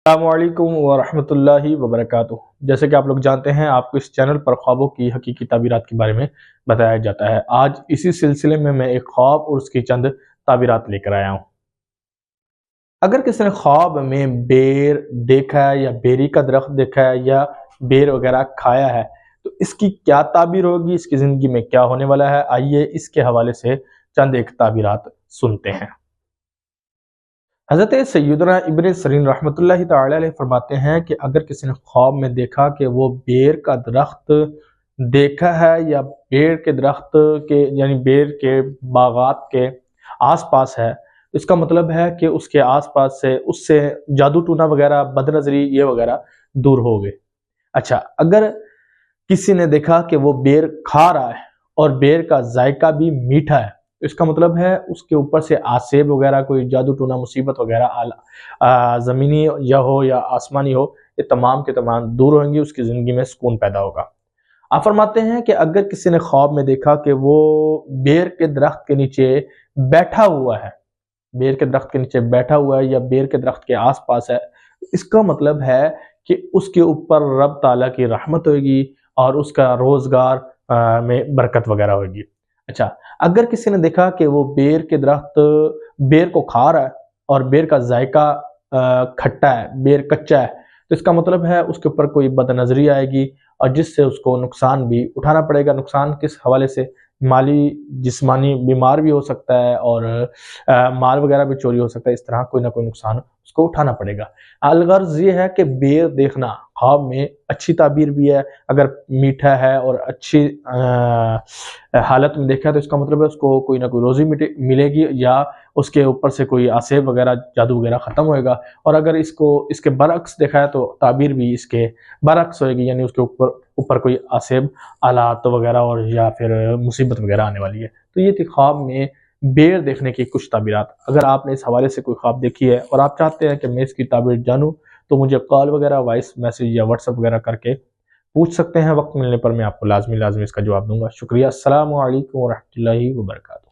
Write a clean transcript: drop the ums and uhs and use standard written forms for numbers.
السلام علیکم ورحمۃ اللہ وبرکاتہ۔ جیسے کہ آپ لوگ جانتے ہیں، آپ کو اس چینل پر خوابوں کی حقیقی تعبیرات کے بارے میں بتایا جاتا ہے۔ آج اسی سلسلے میں ایک خواب اور اس کی چند تعبیرات لے کر آیا ہوں۔ اگر کسی نے خواب میں بیر دیکھا ہے یا بیری کا درخت دیکھا ہے یا بیر وغیرہ کھایا ہے تو اس کی کیا تعبیر ہوگی، اس کی زندگی میں کیا ہونے والا ہے، آئیے اس کے حوالے سے چند ایک تعبیرات سنتے ہیں۔ حضرت سیدنا ابن سیرین رحمۃ اللہ تعالی علیہ فرماتے ہیں کہ اگر کسی نے خواب میں دیکھا کہ وہ بیر کا درخت دیکھا ہے یا بیر کے درخت کے یعنی بیر کے باغات کے آس پاس ہے، اس کا مطلب ہے کہ اس کے آس پاس سے اس سے جادو ٹونا وغیرہ، بد نظری یہ وغیرہ دور ہو گئے۔ اچھا، اگر کسی نے دیکھا کہ وہ بیر کھا رہا ہے اور بیر کا ذائقہ بھی میٹھا ہے، اس کا مطلب ہے اس کے اوپر سے آسیب وغیرہ، کوئی جادو ٹونا مصیبت وغیرہ زمینی یا ہو یا آسمانی ہو، یہ تمام کے تمام دور ہویں گی، اس کی زندگی میں سکون پیدا ہوگا۔ آپ فرماتے ہیں کہ اگر کسی نے خواب میں دیکھا کہ وہ بیر کے درخت کے نیچے بیٹھا ہوا ہے، بیر کے درخت کے نیچے بیٹھا ہوا ہے یا بیر کے درخت کے آس پاس ہے، اس کا مطلب ہے کہ اس کے اوپر رب تعالیٰ کی رحمت ہوگی اور اس کا روزگار میں برکت وغیرہ ہوگی۔ اچھا، اگر کسی نے دیکھا کہ وہ بیر کے درخت بیر کو کھا رہا ہے اور بیر کا ذائقہ کھٹا ہے، بیر کچا ہے، تو اس کا مطلب ہے اس کے اوپر کوئی بد نظری آئے گی اور جس سے اس کو نقصان بھی اٹھانا پڑے گا۔ نقصان کس حوالے سے؟ مالی، جسمانی، بیمار بھی ہو سکتا ہے اور مال وغیرہ بھی چوری ہو سکتا ہے، اس طرح کوئی نہ کوئی نقصان اس کو اٹھانا پڑے گا۔ الغرض یہ ہے کہ بیر دیکھنا خواب میں اچھی تعبیر بھی ہے، اگر میٹھا ہے اور اچھی حالت میں دیکھا تو اس کا مطلب ہے اس کو کوئی نہ کوئی روزی ملے گی یا اس کے اوپر سے کوئی آسیب وغیرہ، جادو وغیرہ ختم ہوئے گا۔ اور اگر اس کے برعکس دیکھا ہے تو تعبیر بھی اس کے برعکس ہوئے گی، یعنی اس کے اوپر کوئی آسیب، آلات وغیرہ اور یا پھر مصیبت وغیرہ آنے والی ہے۔ تو یہ تھی خواب میں بیر دیکھنے کی کچھ تعبیرات۔ اگر آپ نے اس حوالے سے کوئی خواب دیکھی ہے اور آپ چاہتے ہیں کہ میں اس کی تعبیر جانوں تو مجھے کال وغیرہ، وائس میسیج یا واٹس ایپ وغیرہ کر کے پوچھ سکتے ہیں۔ وقت ملنے پر میں آپ کو لازمی اس کا جواب دوں گا۔ شکریہ۔ السلام علیکم ورحمۃ اللہ وبرکاتہ۔